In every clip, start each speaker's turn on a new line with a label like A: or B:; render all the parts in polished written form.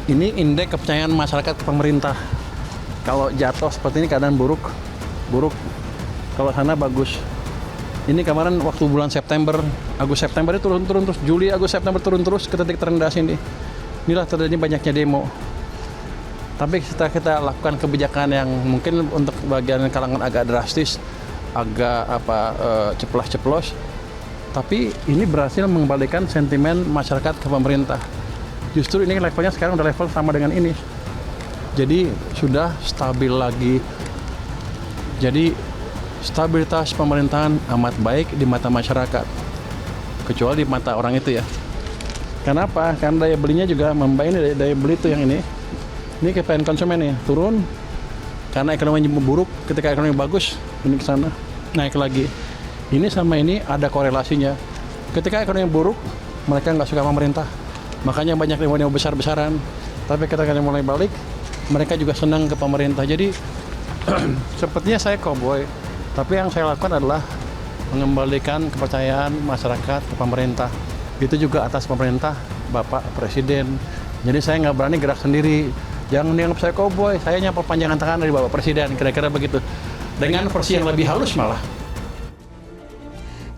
A: Ini indeks kepercayaan masyarakat ke pemerintah. Kalau jatuh seperti ini keadaan buruk. Kalau sana bagus. Ini kemarin waktu bulan September, Agustus September itu turun terus, Juli, Agustus September turun terus ke titik terendah sini. Inilah terjadi banyaknya demo. Tapi setelah kita lakukan kebijakan yang mungkin untuk bagian kalangan agak drastis, agak ceplos-ceplos, tapi ini berhasil mengembalikan sentimen masyarakat ke pemerintah. Justru ini levelnya sekarang udah level sama dengan ini. Jadi sudah stabil lagi. Jadi stabilitas pemerintahan amat baik di mata masyarakat. Kecuali di mata orang itu ya. Kenapa? Karena daya belinya juga membaik. Ini daya beli itu yang ini. Ini kepengen konsumen nih turun. Karena ekonomi buruk, ketika ekonomi bagus, ini ke sana naik lagi. Ini sama ini ada korelasinya. Ketika ekonomi buruk, mereka nggak suka pemerintah. Makanya banyak demo besar-besaran. Tapi ketika mulai balik, mereka juga senang ke pemerintah. Jadi sepertinya saya cowboy. Tapi yang saya lakukan adalah mengembalikan kepercayaan masyarakat ke pemerintah. Itu juga atas pemerintah Bapak Presiden. Jadi saya nggak berani gerak sendiri. Jangan dianggap saya cowboy, saya nyapa panjangan tangan dari Bapak Presiden, kira-kira begitu. Dengan versi yang lebih halus malah.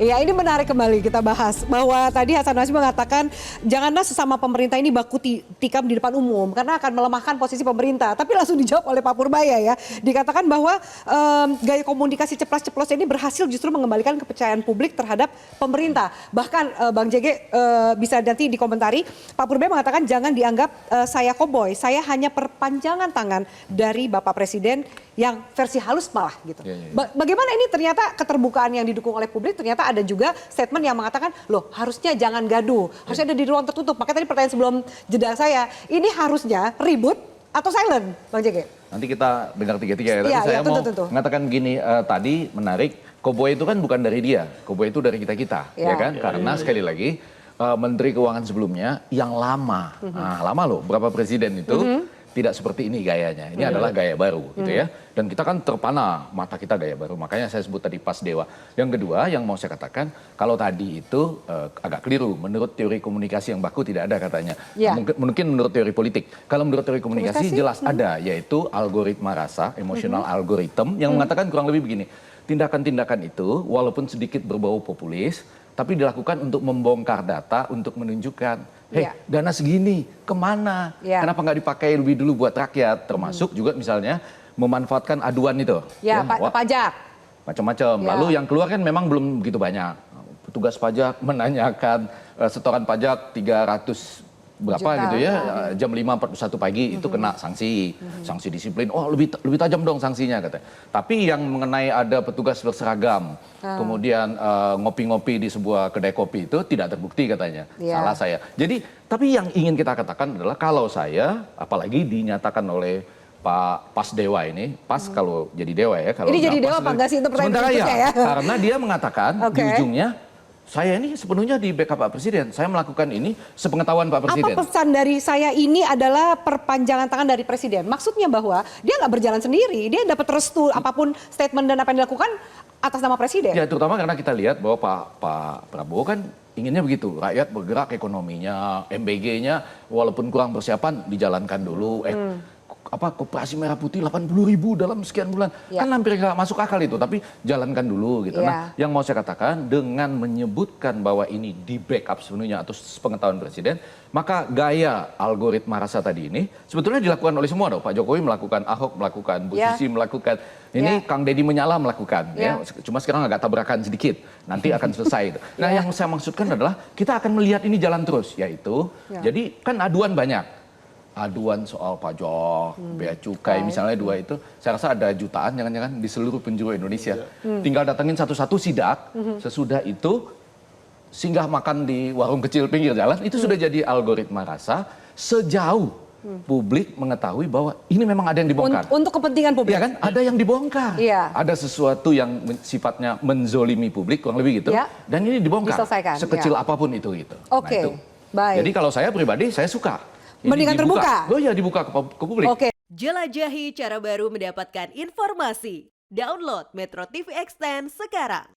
B: Iya, ini menarik kembali kita bahas bahwa tadi Hasan Nazmi mengatakan janganlah sesama pemerintah ini baku tikam di depan umum karena akan melemahkan posisi pemerintah. Tapi langsung dijawab oleh Pak Purbaya ya. Dikatakan bahwa gaya komunikasi ceplas-ceplos ini berhasil justru mengembalikan kepercayaan publik terhadap pemerintah. Bahkan Bang JG bisa nanti dikomentari, Pak Purbaya mengatakan jangan dianggap saya koboi, saya hanya perpanjangan tangan dari Bapak Presiden yang versi halus malah gitu. Bagaimana ini ternyata keterbukaan yang didukung oleh publik, ternyata ada juga statement yang mengatakan loh harusnya jangan gaduh, harusnya ada di ruang tertutup. Makanya tadi pertanyaan sebelum jeda saya, ini harusnya ribut atau silent, Bang JG?
C: Nanti kita dengar tiga-tiga ya, tapi saya mau mengatakan begini, tadi menarik, koboi itu kan bukan dari dia, koboi itu dari kita-kita, ya kan? Karena sekali lagi, Menteri Keuangan sebelumnya yang lama, lama loh, berapa presiden itu, tidak seperti ini gayanya. Ini adalah gaya baru gitu ya. Dan kita kan terpana mata kita gaya baru. Makanya saya sebut tadi pas dewa. Yang kedua yang mau saya katakan, kalau tadi itu agak keliru. Menurut teori komunikasi yang baku tidak ada katanya. Mungkin menurut teori politik. Kalau menurut teori komunikasi jelas ada. Yaitu algoritma rasa, emotional algorithm yang mengatakan kurang lebih begini. Tindakan-tindakan itu walaupun sedikit berbau populis, tapi dilakukan untuk membongkar data, untuk menunjukkan dana segini, kemana? Kenapa nggak dipakai lebih dulu buat rakyat? Termasuk juga misalnya memanfaatkan aduan itu.
B: Pajak.
C: Macam-macam. Lalu yang keluar kan memang belum begitu banyak. Petugas pajak menanyakan setoran pajak 300 berapa juta, gitu ya, jam 5.41 pagi itu kena sanksi, sanksi disiplin. Oh lebih tajam dong sanksinya katanya. Tapi yang mengenai ada petugas berseragam, kemudian ngopi-ngopi di sebuah kedai kopi itu tidak terbukti katanya. Salah saya. Jadi tapi yang ingin kita katakan adalah kalau saya, apalagi dinyatakan oleh Pak Pas Dewa ini, pas kalau jadi dewa ya. Kalau
B: ini jadi dewa apa enggak sih itu pertanyaan ya?
C: Karena dia mengatakan di ujungnya, saya ini sepenuhnya di backup Pak Presiden. Saya melakukan ini sepengetahuan Pak Presiden.
B: Apa pesan dari saya ini adalah perpanjangan tangan dari Presiden? Maksudnya bahwa dia nggak berjalan sendiri. Dia dapat restu apapun statement dan apa yang dilakukan atas nama Presiden.
C: Ya terutama karena kita lihat bahwa Pak Prabowo kan inginnya begitu. Rakyat bergerak ekonominya, MBG-nya walaupun kurang persiapan dijalankan dulu. Koperasi Merah Putih 80.000 dalam sekian bulan. Kan hampir nggak masuk akal itu, tapi jalankan dulu gitu. Nah, yang mau saya katakan dengan menyebutkan bahwa ini di backup sepenuhnya atau sepengetahuan Presiden, maka gaya algoritma rasa tadi ini sebetulnya dilakukan oleh semua dong. Pak Jokowi melakukan, Ahok melakukan, Bu Susi melakukan, ini Kang Deddy Menyala melakukan. Cuma sekarang agak tabrakan sedikit, nanti akan selesai itu. Nah yang saya maksudkan adalah kita akan melihat ini jalan terus, yaitu jadi kan aduan banyak. Aduan soal pajak, bea cukai misalnya dua itu, saya rasa ada jutaan jangan-jangan di seluruh penjuru Indonesia. Tinggal datengin satu-satu sidak, sesudah itu singgah makan di warung kecil pinggir jalan, itu sudah jadi algoritma rasa sejauh publik mengetahui bahwa ini memang ada yang dibongkar.
B: Untuk kepentingan publik.
C: Iya kan? Ada yang dibongkar. Ada sesuatu yang sifatnya menzolimi publik, kurang lebih gitu. Dan ini dibongkar. Sekecil apapun itu gitu.
B: Oke, baik.
C: Jadi kalau saya pribadi, saya suka.
B: Mendingan terbuka.
C: Oh ya dibuka ke publik.
D: Jelajahi cara baru mendapatkan informasi. Download Metro TV Extend sekarang.